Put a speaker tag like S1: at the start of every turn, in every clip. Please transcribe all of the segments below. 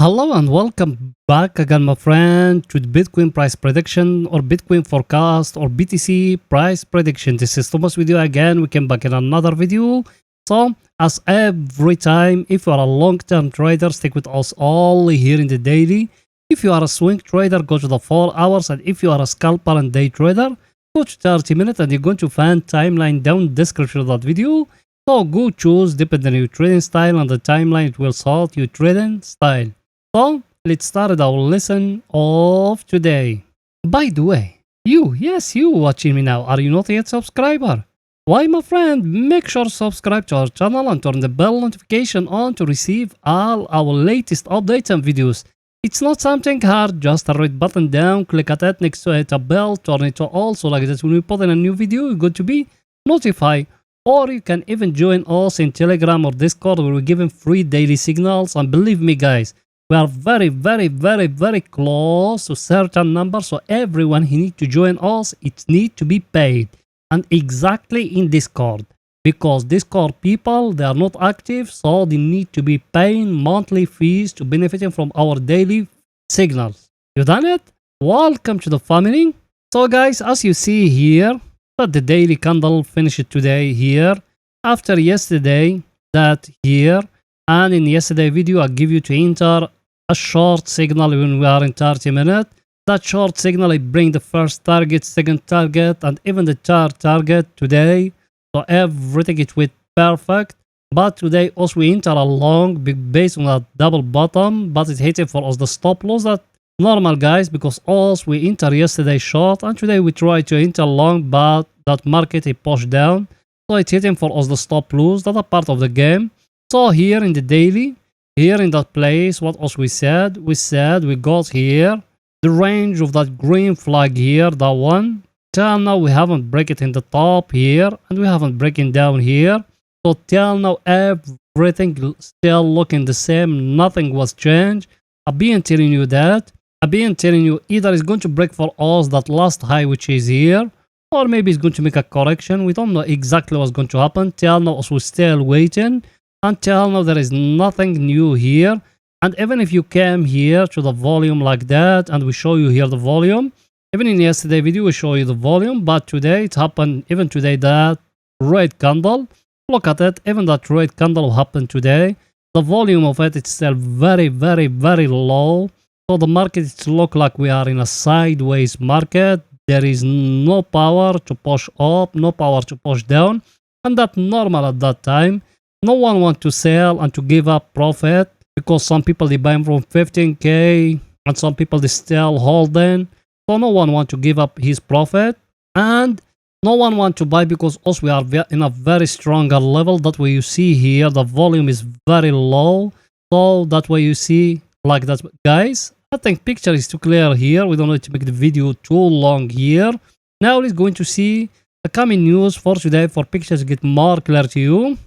S1: Hello and welcome back again, my friend, to the Bitcoin price prediction or Bitcoin forecast or BTC price prediction. This is Thomas with you again. We came back in another video. So, as every time, if you are a long-term trader, stick with us all here in the daily. If you are a swing trader, go to the 4 hours. And if you are a scalper and day trader, go to 30 minutes and you're going to find timeline down in the description of that video. So, go choose depending on your trading style and the timeline it will sort your trading style. So, let's start our lesson of today. By the way, yes, you watching me now, are you not yet subscriber? Why, my friend, make sure to subscribe to our channel and turn the bell notification on to receive all our latest updates and videos. It's not something hard, just a red button down, click at it, next to it a bell, turn it to all, so like that when we put in a new video, you're going to be notified. Or you can even join us in Telegram or Discord where we're giving free daily signals, and believe me guys, we are very close to certain number, so everyone who need to join us, it need to be paid, and exactly in Discord, because Discord people, they are not active, so they need to be paying monthly fees to benefiting from our daily signals. You done it? Welcome to the family. So guys, as you see here, that the daily candle finished today here after yesterday, that here, and in yesterday video I give you to enter a short signal when we are in 30 minutes. That short signal, it bring the first target, second target, and even the third target today. So everything it went perfect. But today also we enter a long based on a double bottom, but it hit it for us the stop loss. That normal guys, because also we enter yesterday short and today we try to enter long, but that market it pushed down. So it hit him for us the stop loss. That's a part of the game. So here in the daily, here in that place, what else we said? We said we got here the range of that green flag here, that one. Till now we haven't break it in the top here, and we haven't breaking down here. So till now everything still looking the same, nothing was changed. I've been telling you that. I've been telling you either it's going to break for us that last high which is here, or maybe it's going to make a correction. We don't know exactly what's going to happen. Till now we're still waiting. Until now there is nothing new here, and even if you came here to the volume like that and we show you here the volume, even in yesterday video we show you the volume, but today it happened, even today, that red candle, look at it, even that red candle happened today. The volume of it is still very low, so the market it look like we are in a sideways market. There is no power to push up, no power to push down, and that's normal at that time. No one wants to sell and to give up profit, because some people they buy from 15k and some people they still holding. So no one wants to give up his profit, and no one wants to buy because also we are in a very stronger level. That way you see here the volume is very low, so that way you see like that. Guys, I think picture is too clear here. We don't need to make the video too long here. Now let's going to see the coming news for today for pictures to get more clear to you.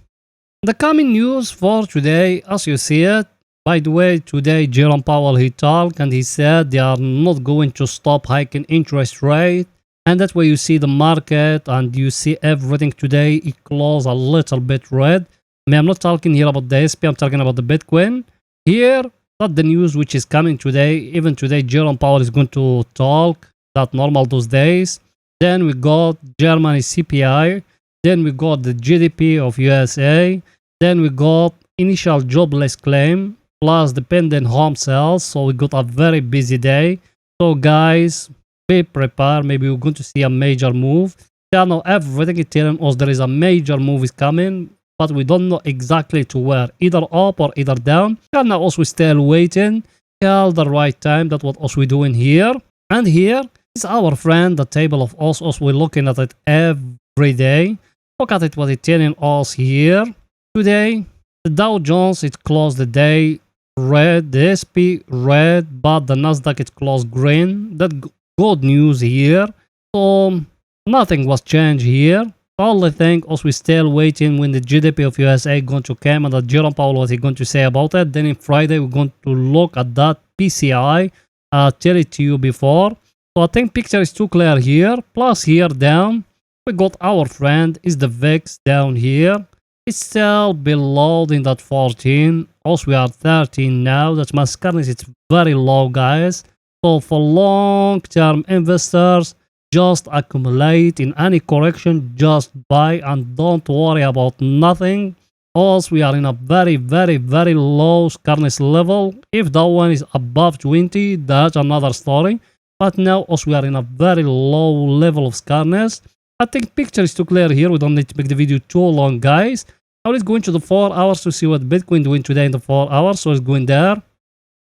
S1: The coming news for today, as you see it, by the way, today Jerome Powell he talked and he said they are not going to stop hiking interest rate, and that's where you see the market and you see everything today. It closed a little bit red. I mean, I'm not talking here about the SP, I'm talking about the Bitcoin. Here, that's the news which is coming today. Even today, Jerome Powell is going to talk. That normal those days. Then we got Germany CPI. Then we got the GDP of USA. Then we got initial jobless claim plus dependent home sales. So we got a very busy day. So guys, be prepared. Maybe we're going to see a major move. Tell now everything is telling us there is a major move is coming, but we don't know exactly to where, either up or either down. Tell now also we're still waiting till the right time. That's what us we're doing here. And here is our friend, the table of us. We're looking at it every day. Look at it, what it's telling us here. Today, the Dow Jones, it closed the day red, the SP red, but the Nasdaq, it closed green. That good news here. So, nothing was changed here. Only thing, also we're still waiting when the GDP of USA going to come and the Jerome Powell, what he going to say about it. Then in Friday, we're going to look at that PCI. Tell it to you before. So I think picture is too clear here. Plus here down, we got our friend is the VIX down here. It's still below in that 14. Also, we are 13 now. That means currency it's very low, guys. So for long-term investors, just accumulate in any correction, just buy and don't worry about nothing. Also, we are in a very, very, very low currency level. If that one is above 20, that's another story. But now also we are in a very low level of scarness. I think picture is too clear here. We don't need to make the video too long, guys. Now let's go into the 4 hours to see what Bitcoin doing today in the 4 hours. So let's go in there.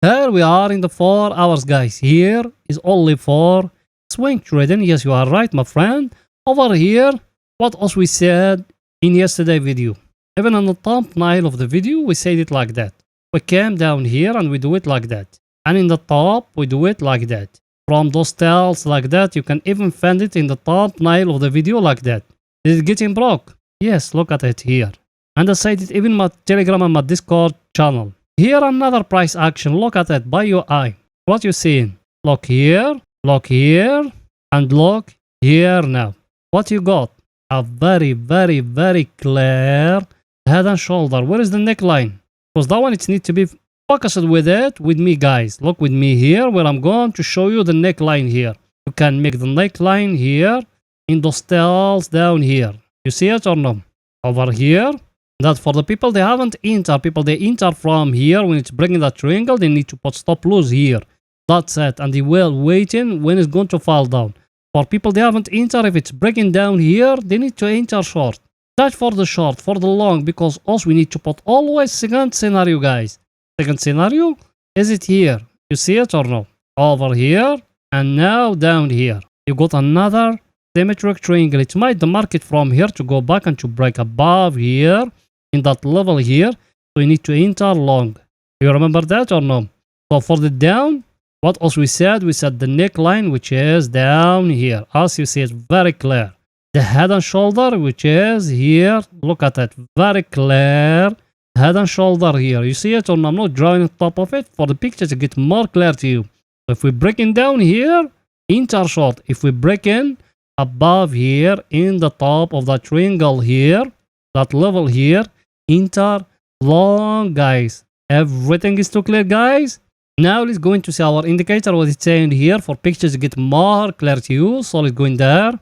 S1: Here we are in the 4 hours, guys. Here is only for swing trading. Yes, you are right, my friend. Over here, what else we said in yesterday video. Even on the thumbnail of the video, we said it like that. We came down here and we do it like that. And in the top, we do it like that. From those tails like that, you can even find it in the thumbnail of the video like that. Is it getting broke? Yes, look at it here. And I said it even my Telegram and my Discord channel. Here another price action. Look at it by your eye. What you seeing? Look here, and look here now. What you got? A very, very, very clear head and shoulder. Where is the neckline? Because that one it needs to be focused with it with me, guys. Look with me here where I'm going to show you the neckline here. You can make the neckline here in those tails down here. You see it or no? Over here. That for the people they haven't entered, people they enter from here when it's breaking that triangle, they need to put stop loss here. That's it. And they will waiting when it's going to fall down. For people they haven't entered, if it's breaking down here, they need to enter short. That's for the short, for the long, because also we need to put always second scenario, guys. Second scenario, is it here? You see it or no? Over here, and now down here. You got another symmetric triangle. It might the market from here to go back and to break above here, in that level here. So you need to enter long. You remember that or no? So for the down, what else we said? We said the neckline, which is down here. As you see, it's very clear. The head and shoulder, which is here. Look at it. Very clear. Head and shoulder here. You see it or no? I'm not drawing on top of it for the picture to get more clear to you. So if we break in down here, enter short. If we break in above here, in the top of that triangle here, that level here, enter long, guys. Everything is too clear, guys. Now let's go into see our indicator, what it's saying here for pictures to get more clear to you. So let's go in there.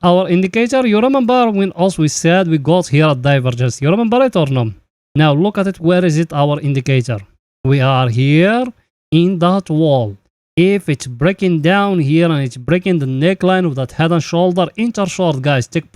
S1: Our indicator, you remember when also we said we got here a divergence. You remember it or no? Now look at it. Where is it, our indicator? We are here in that wall. If it's breaking down here and it's breaking the neckline of that head and shoulder, enter short, guys. Take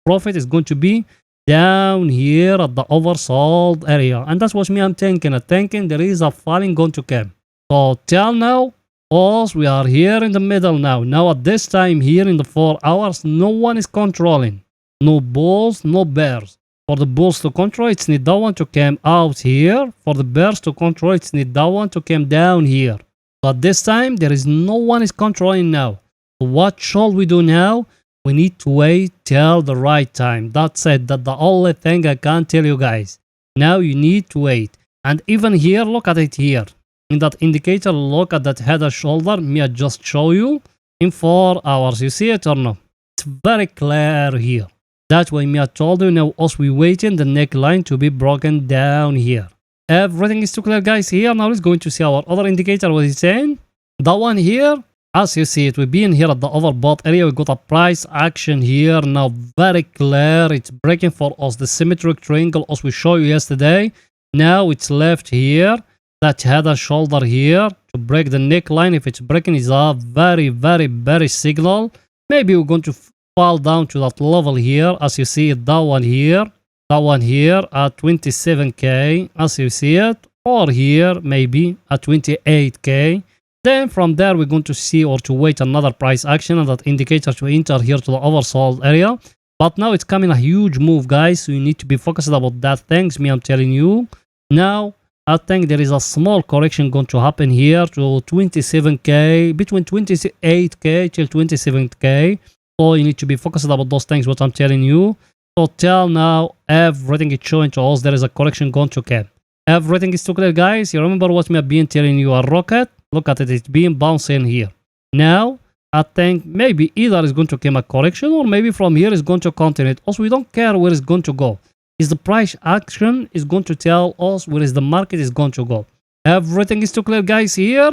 S1: profit is going to be down here at the oversold area. And that's what me I'm thinking. I'm thinking there is a falling going to come. So till now, also we are here in the middle now. Now at this time here in the 4 hours, no one is controlling. No bulls, no bears. For the bulls to control, it's need that one to come out here. For the bears to control, it's need that one to come down here. But this time, there is no one is controlling now. So what shall we do now? We need to wait till the right time. That's it. That's the only thing I can tell you guys. Now you need to wait. And even here, look at it here. In that indicator, look at that head and shoulder. Me, I just show you in 4 hours. You see it or no? It's very clear here. That's why me I told you now also we waiting the neckline to be broken down here. Everything is too clear, guys. Here now let's go into see our other indicator, what it's saying. That one here, as you see it, we been here at the overbought area. We got a price action here now, very clear. It's breaking for us the symmetric triangle as we showed you yesterday. Now it's left here, that head and shoulder here to break the neckline. If it's breaking, is a very, very, very signal. Maybe we're going to fall down to that level here, as you see it, that one here at 27k, as you see it, or here maybe at 28k. Then from there we're going to see or to wait another price action and that indicator to enter here to the oversold area. But now it's coming a huge move, guys, so you need to be focused about that things. Me, I'm telling you. Now I think there is a small correction going to happen here to 27k, between 28k till 27k. So you need to be focused about those things, what I'm telling you. So till now, everything is showing to us there is a correction going to come. Everything is too clear, guys. You remember what me have been telling you, a rocket? Look at it, it's being bouncing here. Now, I think maybe either is going to come a correction or maybe from here is going to continue. Also, we don't care where it's going to go. is the price action is going to tell us where is the market is going to go. Everything is too clear, guys, here.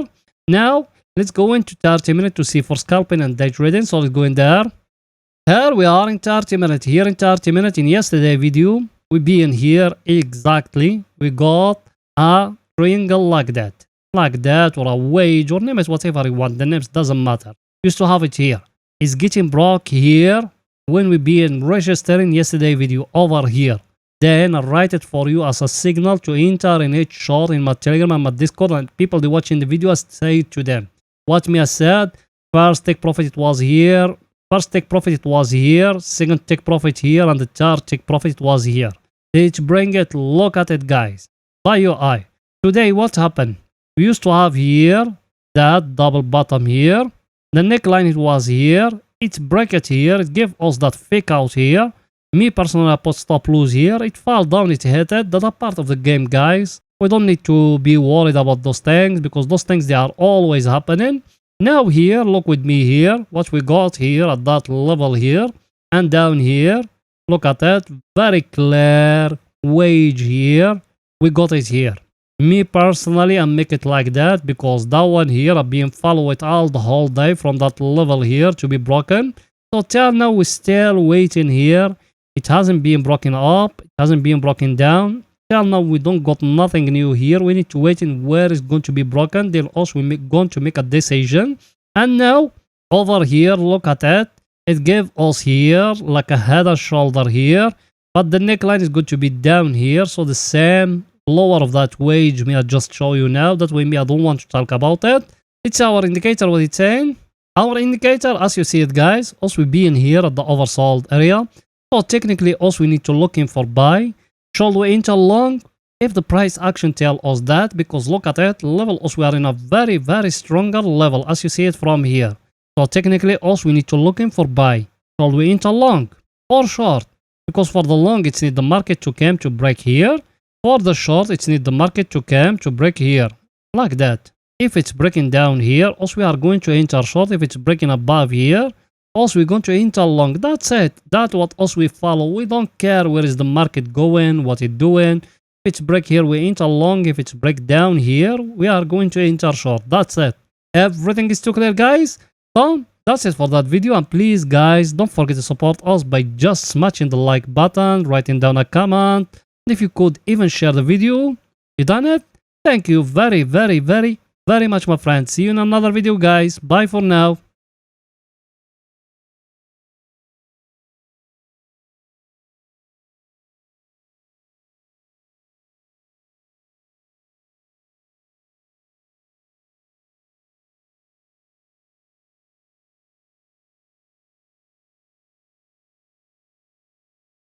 S1: Now, let's go into 30 minutes to see for scalping and day trading. So let's go in there. Here we are in 30 minutes. Here in 30 minutes, in yesterday video, we be in here exactly. We got a triangle like that. Like that, or a wage, or name it whatever you want. The names doesn't matter. Used to have it here. It's getting broke here when we be in registering yesterday video over here. Then I write it for you as a signal to enter in each short in my Telegram and my Discord, and people they watching the video, I say to them what me I said. First take profit it was here. First take profit it was here. Second take profit here, and the third take profit it was here. Let's bring it. Look at it, guys. By your eye. Today what happened? We used to have here that double bottom here. The neckline it was here. It break it here. It gave us that fake out here. Me personally, I put stop lose here. It fell down, it hit it. That's a part of the game, guys. We don't need to be worried about those things because those things, they are always happening. Now here, look with me here. What we got here at that level here. And down here, look at it. Very clear wage here. We got it here. Me personally, I make it like that because that one here, I've been following it all the whole day from that level here to be broken. So till now, we're still waiting here. It hasn't been broken up. It hasn't been broken down. Till now, we don't got nothing new here. We need to wait in where it's going to be broken. Then also we're going to make a decision. And now, over here, look at it. It gave us here like a head and shoulder here. But the neckline is going to be down here. So the same lower of that wage me I just show you now. That way me I don't want to talk about it. It's our indicator what it's saying. Our indicator, as you see it, guys, also we be in here at the oversold area. So technically also we need to look in for buy. Should we enter long? If the price action tell us that, because look at it, level also we are in a very, very stronger level as you see it from here. So technically also we need to look in for buy. Should we enter long or short? Because for the long it's need the market to come to break here. For the short it's need the market to come to break here. Like that. If it's breaking down here, also we are going to enter short. If it's breaking above here, also we're going to enter long. That's it. That's what also we follow. We don't care where is the market going, what it's doing. If it's break here, we enter long. If it's break down here, we are going to enter short. That's it. Everything is too clear, guys. So that's it for that video. And please, guys, don't forget to support us by just smashing the like button, writing down a comment. And if you could even share the video, you done it. Thank you very, very, very, very much, my friends. See you in another video, guys. Bye for now.